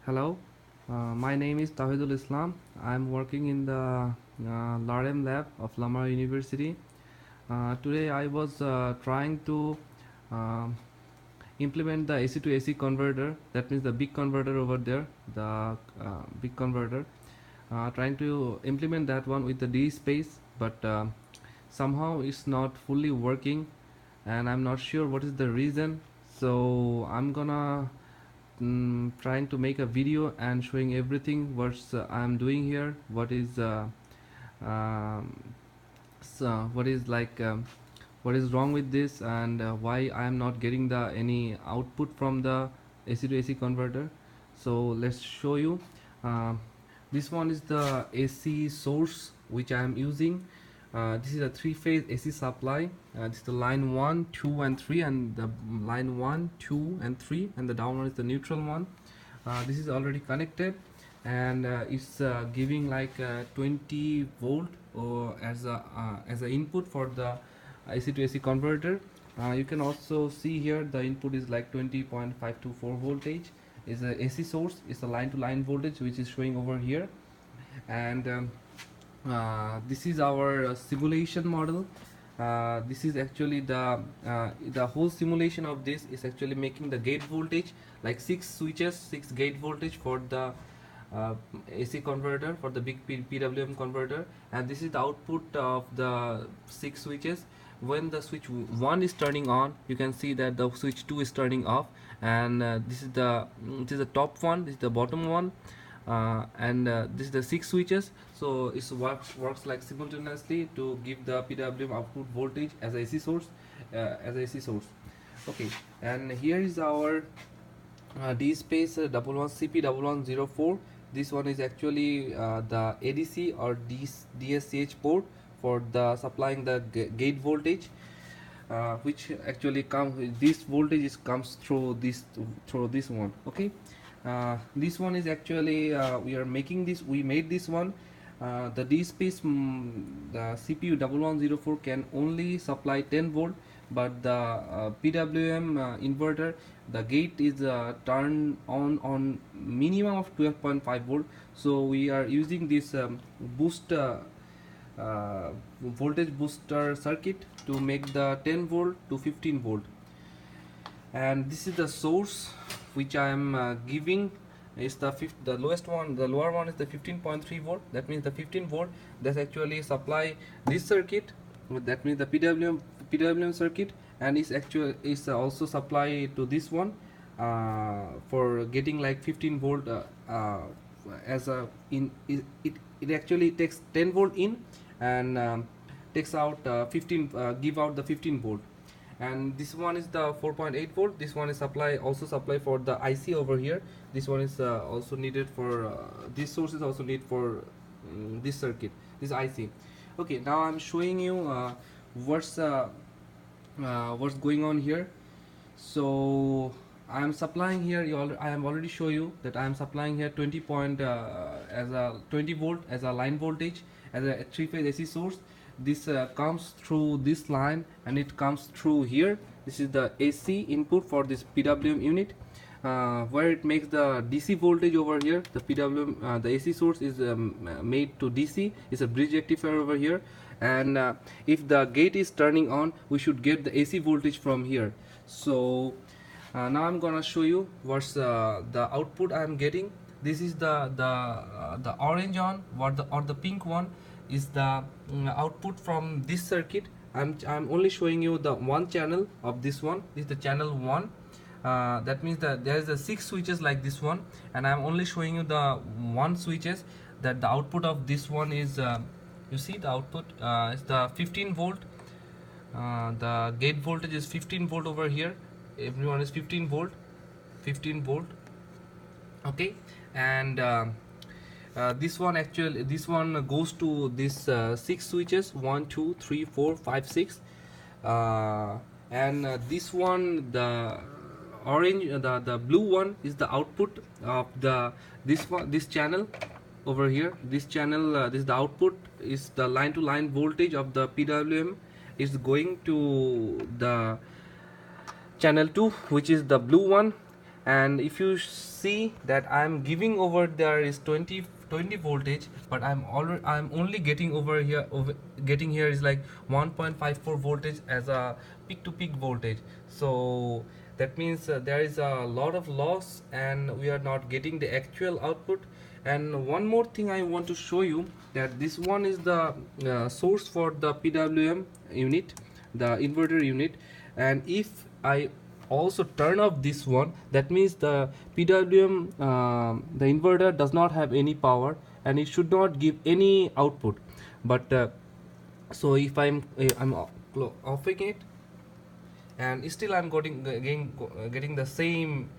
Hello, my name is Tawhidul Islam. I'm working in the LRM lab of Lamar University. Today I was trying to um implement the AC to AC converter. That means the big converter over there, the big converter. Trying to implement that one with the dSPACE, but somehow it's not fully working, and I'm not sure what is the reason. So I'm gonna trying to make a video and showing everything what I'm doing here, um, what is what is wrong with this, and why I am not getting the any output from the AC to AC converter. So let's show you. Um this one is the AC source which I am using. This is a three-phase AC supply. This is the line 1, 2 and 3, and the line 1, 2 and 3, and the down one is the neutral one. This is already connected, and it's giving like 20 volt as a input for the AC to AC converter. You can also see here the input is like 20.524 voltage. Is a AC source. It's a line to line voltage which is showing over here, and this is our simulation model. This is actually the whole simulation of this is actually making the gate voltage like 6 gate voltage for the AC converter, for the big PWM converter, and this is the output of the 6 switches. When the switch 1 is turning on, you can see that the switch 2 is turning off, and this is the top one, this is the bottom one, and this is the 6 switches. So it works like simultaneously to give the PWM output voltage as a AC source, Okay, and here is our dSPACE 11CP1104. This one is actually the ADC or DSCH port for the supplying the gate voltage, which actually comes, this voltage comes through this one. Okay, this one is actually we made this one. The dSPACE, the CPU 1104 can only supply 10 volt, but the PWM inverter, the gate is turned on minimum of 12.5 volt. So we are using this voltage booster circuit to make the 10 volt to 15 volt. And this is the source which I am giving. Is the lowest one, the lower one is the 15.3 volt. That means the 15 volt that's actually supply this circuit. That means the PWM circuit, and is also supply to this one for getting like 15 volt as a in it actually takes 10 volt in, and takes out 15 give out the 15 volt. And this one is the 4.8 volt. This one is also supply for the IC over here. This one is also needed for this source is also needed for this circuit, this IC. Okay, now I'm showing you what's going on here. So I am supplying here, I am already show you that I am supplying here 20 volt as a line voltage as a three-phase AC source. This comes through this line, and it comes through here. This is the AC input for this PWM unit, where it makes the DC voltage over here. The PWM, the AC source is made to DC. It's a bridge rectifier over here, and if the gate is turning on, we should get the AC voltage from here. So now I'm gonna show you what's the output I am getting. This is the orange one, or the pink one is the output from this circuit. I'm only showing you the one channel of this one. This is the channel 1. That means that there is a 6 switches like this one, and I'm only showing you the 1 switches. That the output of this one is you see the output is the 15 volt. The gate voltage is 15 volt over here. Everyone is 15 volt. Okay, and this one goes to this 6 switches, 1 2 3 4 5 6, and this one, the orange, the blue one is the output of this channel over here. This channel, this is the output, is the line to line voltage of the PWM is going to the channel 2, which is the blue one. and if you see that I'm giving over there is 20 voltage, but I'm only getting over here, getting here is like 1.54 voltage as a peak to peak voltage. So that means there is a lot of loss and we are not getting the actual output. And one more thing I want to show you, that this one is the source for the PWM unit, the inverter unit. And if I also turn off this one, that means the PWM, the inverter does not have any power and it should not give any output. But so if I'm offing it, and still I'm getting the same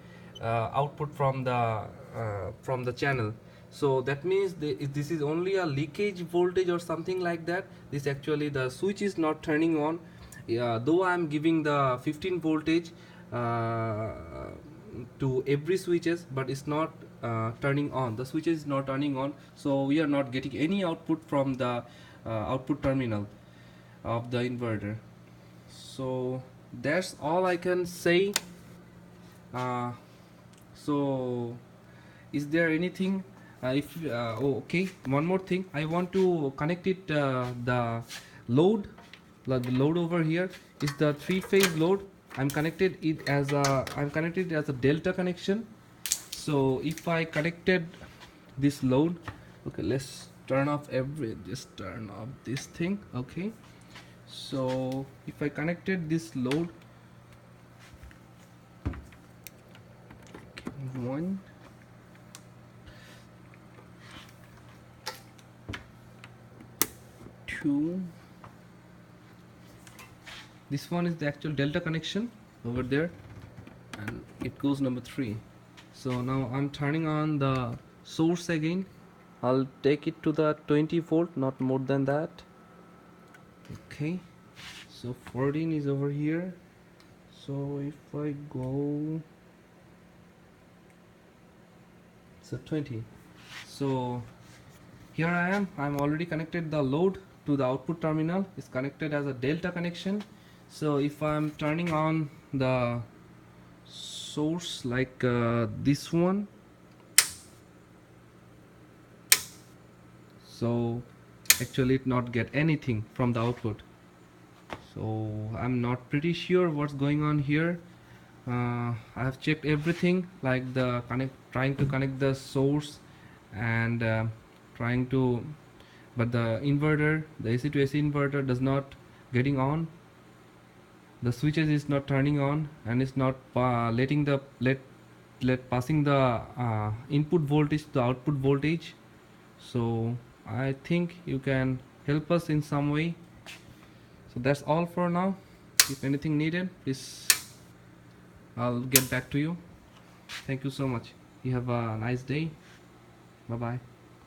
output from the channel. So that means this is only a leakage voltage or something like that. This actually the switch is not turning on. Yeah, though I'm giving the 15 voltage uh, to every switches, but it's not turning on. The switch is not turning on, so we are not getting any output from the output terminal of the inverter. So that's all I can say. uh, so is there anything, if oh, okay, one more thing, I want to connect it, the load, the load over here is the three-phase load. I'm connected as a delta connection. So if I connected this load, okay, let's turn off just turn off this thing. Okay, so if I connected this load, one, two, this one is the actual delta connection over there, and it goes number 3. So now I'm turning on the source again. I'll take it to the 20 volt, not more than that. Okay, so 14 is over here. So if I go, so 20. So here I am, I'm already connected the load to the output terminal. It's connected as a delta connection. So if I'm turning on the source like this one, so actually it not get anything from the output. So I'm not pretty sure what's going on here. I have checked everything, like the trying to connect the source and trying to, but the inverter, the AC to AC inverter does not getting on. The switches is not turning on, and it's not letting the let passing the input voltage to the output voltage. So I think you can help us in some way. So that's all for now. If anything needed, please, I'll get back to you. Thank you so much. You have a nice day. Bye bye.